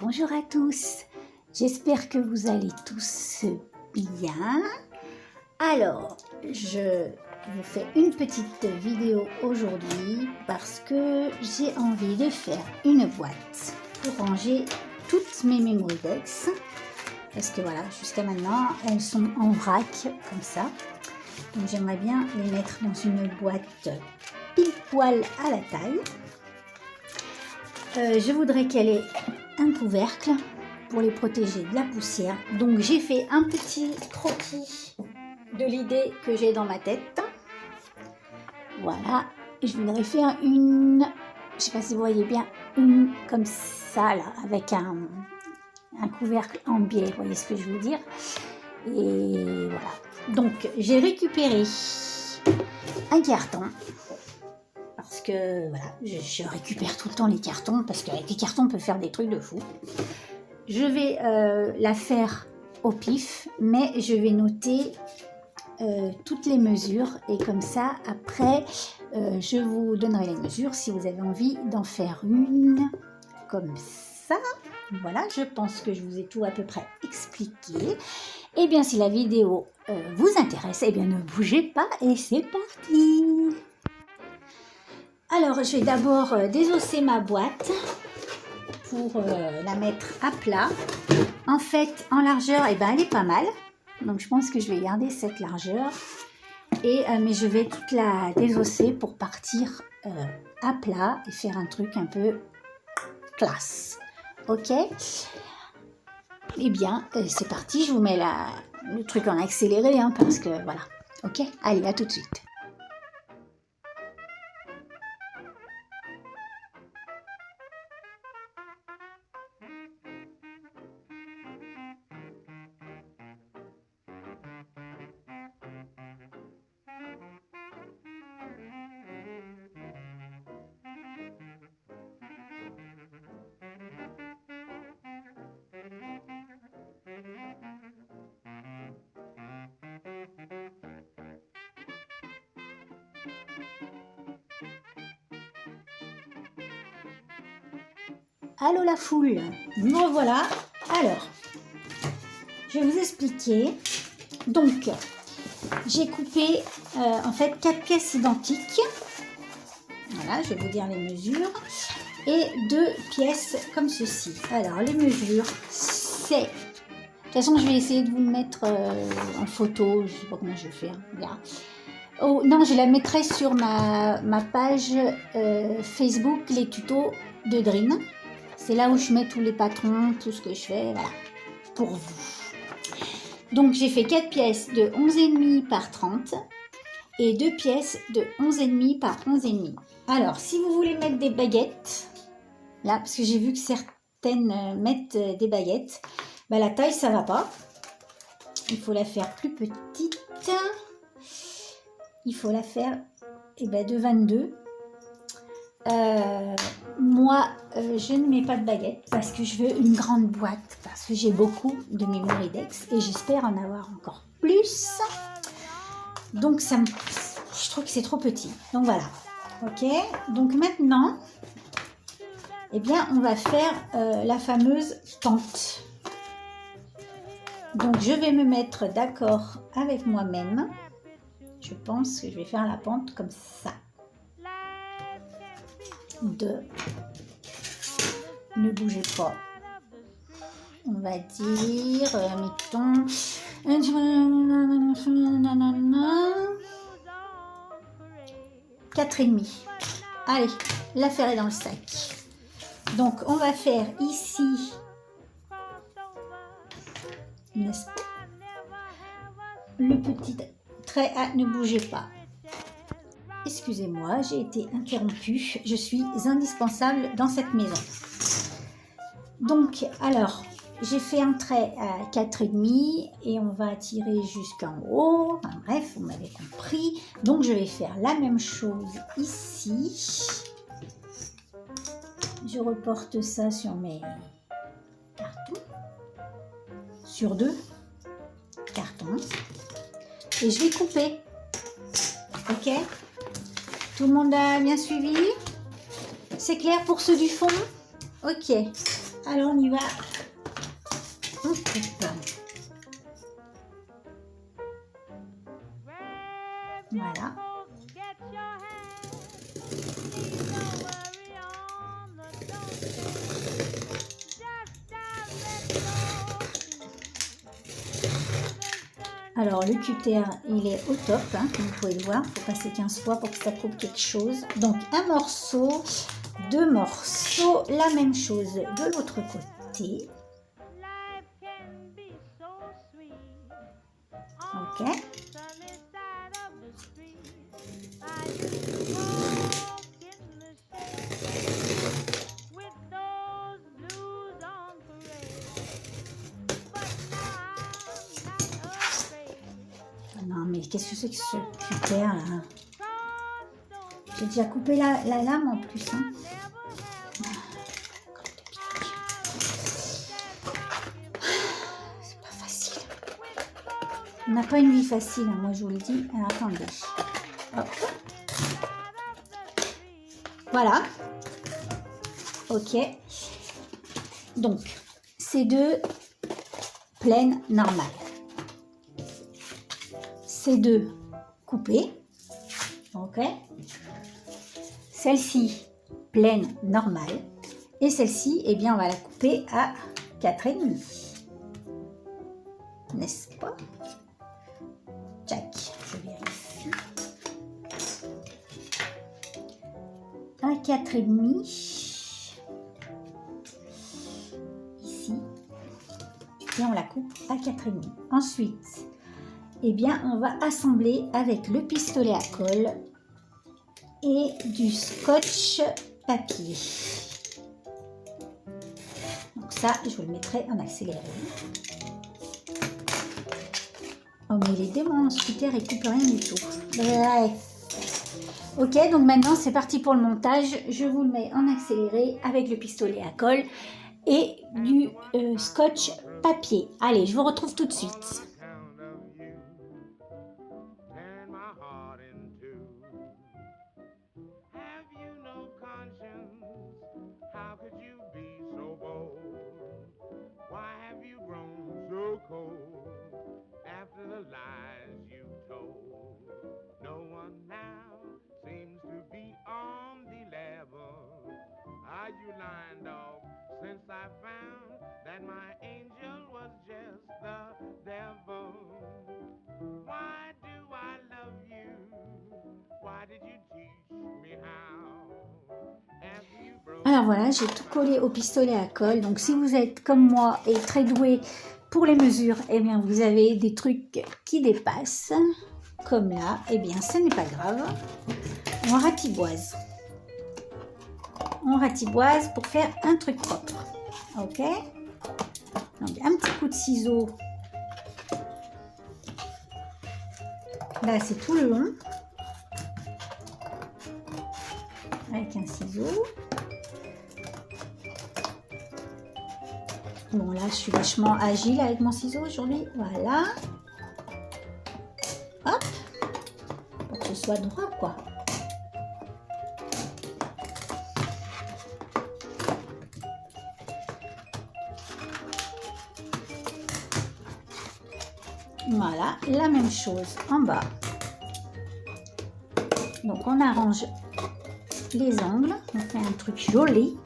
Bonjour à tous, j'espère que vous allez tous bien. Alors, je vous fais une petite vidéo aujourd'hui parce que j'ai envie de faire une boîte pour ranger toutes mes Mémoridex. Parce que voilà, jusqu'à maintenant, elles sont en vrac comme ça. Donc j'aimerais bien les mettre dans une boîte pile poil à la taille. Je voudrais qu'elle ait un couvercle pour les protéger de la poussière. Donc j'ai fait un petit croquis de l'idée que j'ai dans ma tête. Voilà, je voudrais faire une, je sais pas si vous voyez bien, une comme ça là, avec un couvercle en biais, vous voyez ce que je veux dire. Et voilà, donc j'ai récupéré un carton. Parce que voilà, je récupère tout le temps les cartons, parce qu'avec les cartons on peut faire des trucs de fou. Je vais la faire au pif, mais je vais noter toutes les mesures, et comme ça après je vous donnerai les mesures si vous avez envie d'en faire une comme ça. Voilà, je pense que je vous ai tout à peu près expliqué. Et bien si la vidéo vous intéresse, eh bien ne bougez pas et c'est parti. Alors, je vais d'abord désosser ma boîte pour la mettre à plat. En fait, en largeur, eh ben, elle est pas mal. Donc, je pense que je vais garder cette largeur. Mais je vais toute la désosser pour partir à plat et faire un truc un peu classe. Ok? Eh bien, c'est parti. Je vous mets le truc en accéléré, hein, parce que voilà. Ok? Allez, à tout de suite. Allô la foule, me revoilà. Alors, je vais vous expliquer. Donc, j'ai coupé en fait 4 pièces identiques. Voilà, je vais vous dire les mesures. Et 2 pièces comme ceci. Alors, les mesures, c'est... De toute façon, je vais essayer de vous le mettre en photo. Je ne sais pas comment je vais faire. Là. Oh, non, je la mettrai sur ma page Facebook, les tutos de Drin. C'est là où je mets tous les patrons, tout ce que je fais, voilà, pour vous. Donc, j'ai fait 4 pièces de 11,5 par 30 et 2 pièces de 11,5 par 11,5. Alors, si vous voulez mettre des baguettes, là, parce que j'ai vu que certaines mettent des baguettes, bah, la taille, ça va pas. Il faut la faire plus petite. Il faut la faire de 22. Moi, je ne mets pas de baguette parce que je veux une grande boîte, parce que j'ai beaucoup de Mémoridex et j'espère en avoir encore plus. Donc, je trouve que c'est trop petit. Donc, voilà. Ok. Donc, maintenant, eh bien, on va faire la fameuse pente. Donc, je vais me mettre d'accord avec moi-même. Je pense que je vais faire la pente comme ça. 2. Ne bougez pas. On va dire, mettons, 4,5. Allez, l'affaire est dans le sac. Donc, on va faire ici, n'est-ce pas, le petit trait à ne bougez pas. Excusez-moi, j'ai été interrompue. Je suis indispensable dans cette maison. Donc, alors, j'ai fait un trait à 4,5 et on va tirer jusqu'en haut. Enfin, bref, vous m'avez compris. Donc, je vais faire la même chose ici. Je reporte ça sur mes cartons. Sur 2 cartons. Et je vais couper. Ok ? Tout le monde a bien suivi? C'est clair pour ceux du fond? Ok. Alors on y va. On coupe. Voilà. Alors le cutter il est au top, hein, comme vous pouvez le voir, il faut passer 15 fois pour que ça coupe quelque chose. Donc un morceau, deux morceaux, la même chose de l'autre côté. Ok. Non mais qu'est-ce que c'est que ce cutter là? J'ai déjà coupé la lame en plus. Hein. C'est pas facile. On n'a pas une vie facile, hein, moi je vous le dis. Alors attendez. Hop. Voilà. Ok. Donc, ces deux plaines normales. Ces deux coupées. Ok. Celle-ci, plaine normale. Et celle-ci, eh bien, on va la couper à 4,5. N'est-ce pas? Tac, je vérifie. À 4,5. Ici. Et on la coupe à 4,5. Ensuite, eh bien, on va assembler avec le pistolet à colle et du scotch papier. Donc ça, je vous le mettrai en accéléré. Oh mais il est dément, ce scooter, il coupe rien du tout. Bref. Ok, donc maintenant c'est parti pour le montage. Je vous le mets en accéléré avec le pistolet à colle et du scotch papier. Allez, je vous retrouve tout de suite. Are you lying, dog? Since I found that my angel was just the devil. Why do I love you? Why did you teach me how? Alors voilà, j'ai tout collé au pistolet à colle. Donc si vous êtes comme moi et très doué pour les mesures, eh bien vous avez des trucs qui dépassent. Comme là, eh bien ce n'est pas grave. On ratiboise. On ratiboise pour faire un truc propre. Ok. Donc un petit coup de ciseau. Là c'est tout le long. Avec un ciseau. Bon là je suis vachement agile avec mon ciseau aujourd'hui. Voilà. Hop. Pour que ce soit droit quoi. Voilà, la même chose en bas. Donc on arrange les angles, on fait un truc joli.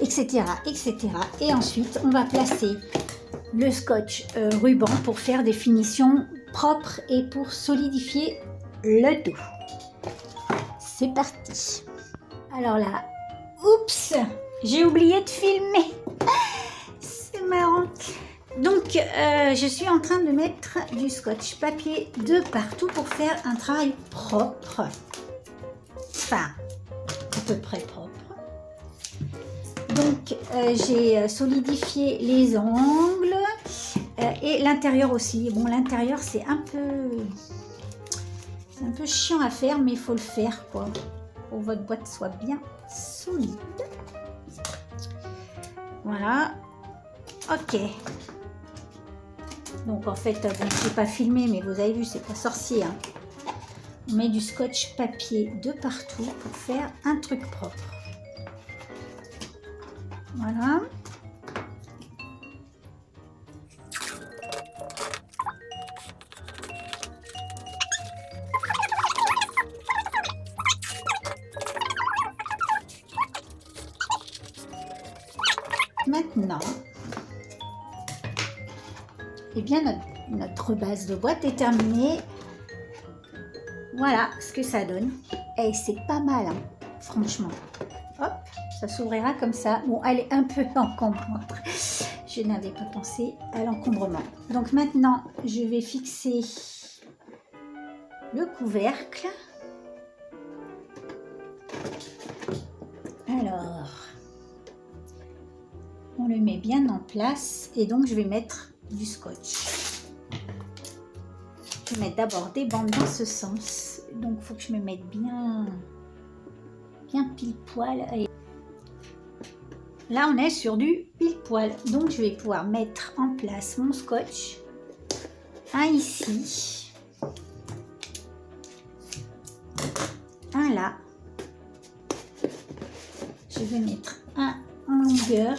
Etc, etc. Et ensuite, on va placer le scotch ruban pour faire des finitions propres et pour solidifier le tout. C'est parti. Alors là, oups, j'ai oublié de filmer. C'est marrant. Donc, je suis en train de mettre du scotch papier de partout pour faire un travail propre. Enfin, à peu près propre. Donc, j'ai solidifié les angles. Et l'intérieur aussi. Bon, l'intérieur, c'est un peu chiant à faire, mais il faut le faire, quoi. Pour que votre boîte soit bien solide. Voilà. Ok. Donc, en fait, bon, je n'ai pas filmé, mais vous avez vu, c'est pas sorcier, hein. On met du scotch papier de partout pour faire un truc propre. Voilà. Maintenant, eh bien, notre base de boîte est terminée. Voilà ce que ça donne. Et c'est pas mal, hein, franchement. Hop, ça s'ouvrira comme ça. Bon, elle est un peu encombrante. Je n'avais pas pensé à l'encombrement. Donc maintenant, je vais fixer le couvercle. Alors, on le met bien en place et donc je vais mettre du scotch. Je vais mettre d'abord des bandes dans ce sens. Donc, il faut que je me mette bien pile poil. Et là, on est sur du pile poil. Donc, je vais pouvoir mettre en place mon scotch. Un ici. Un là. Je vais mettre un en longueur.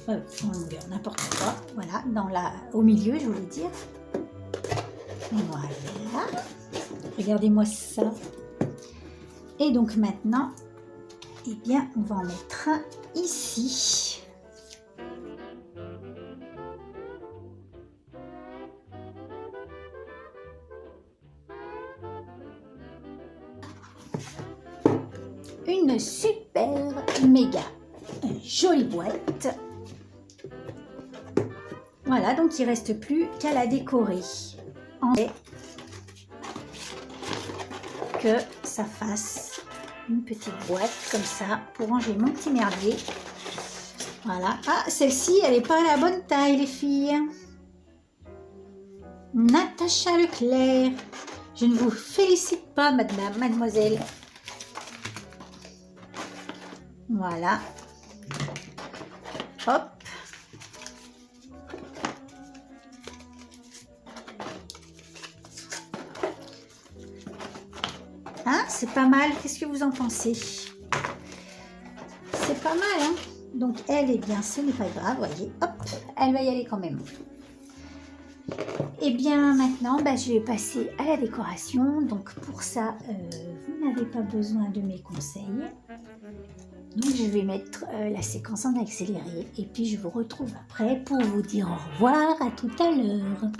En longueur, n'importe quoi. Voilà, au milieu, je voulais dire. Voilà. Regardez-moi ça. Et donc maintenant, eh bien, on va en mettre un ici. Une super méga jolie boîte. Voilà, donc il ne reste plus qu'à la décorer. Que ça fasse une petite boîte comme ça pour ranger mon petit merdier. Voilà. Ah, celle-ci, elle n'est pas à la bonne taille, les filles. Natacha Leclerc. Je ne vous félicite pas, mademoiselle. Voilà. Hop. Hein, c'est pas mal. Qu'est-ce que vous en pensez? C'est pas mal, hein? Donc, elle, eh bien, ce n'est pas grave, voyez. Hop, elle va y aller quand même. Et bien, maintenant, je vais passer à la décoration. Donc, pour ça, vous n'avez pas besoin de mes conseils. Donc, je vais mettre la séquence en accéléré. Et puis, je vous retrouve après pour vous dire au revoir. À tout à l'heure.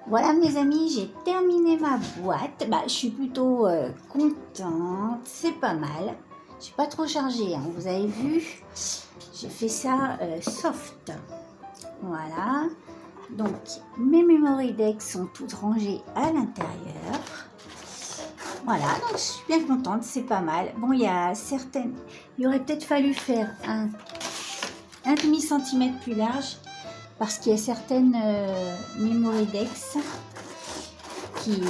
Voilà mes amis, j'ai terminé ma boîte. Bah, je suis plutôt contente, c'est pas mal. Je suis pas trop chargée, hein. Vous avez vu, j'ai fait ça soft. Voilà. Donc mes memory decks sont toutes rangées à l'intérieur. Voilà, donc je suis bien contente, c'est pas mal. Bon, il aurait peut-être fallu faire un demi-centimètre plus large parce qu'il y a certaines memory decks qui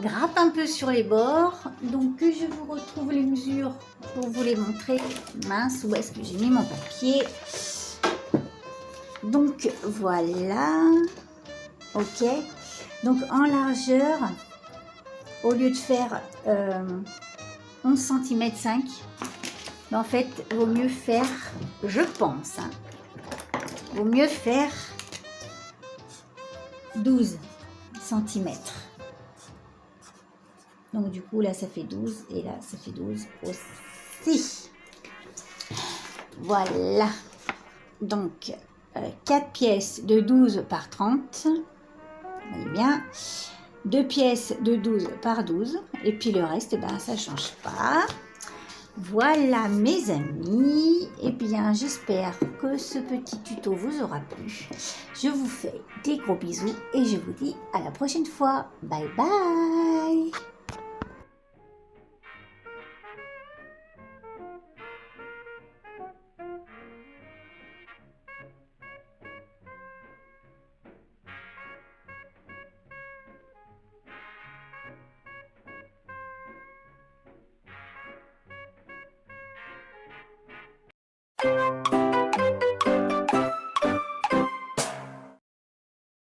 grappent un peu sur les bords. Donc je vous retrouve les mesures pour vous les montrer. Mince, où est-ce que j'ai mis mon papier? Donc voilà, ok. Donc en largeur, au lieu de faire 11 cm 5, en fait, vaut mieux faire, je pense, hein, vaut mieux faire 12 cm. Donc du coup, là, ça fait 12 et là, ça fait 12 aussi. Voilà. Donc, 4 pièces de 12 par 30. Vous voyez bien. 2 pièces de 12 par 12. Et puis le reste, ben, ça ne change pas. Voilà mes amis, et bien j'espère que ce petit tuto vous aura plu. Je vous fais des gros bisous et je vous dis à la prochaine fois. Bye bye.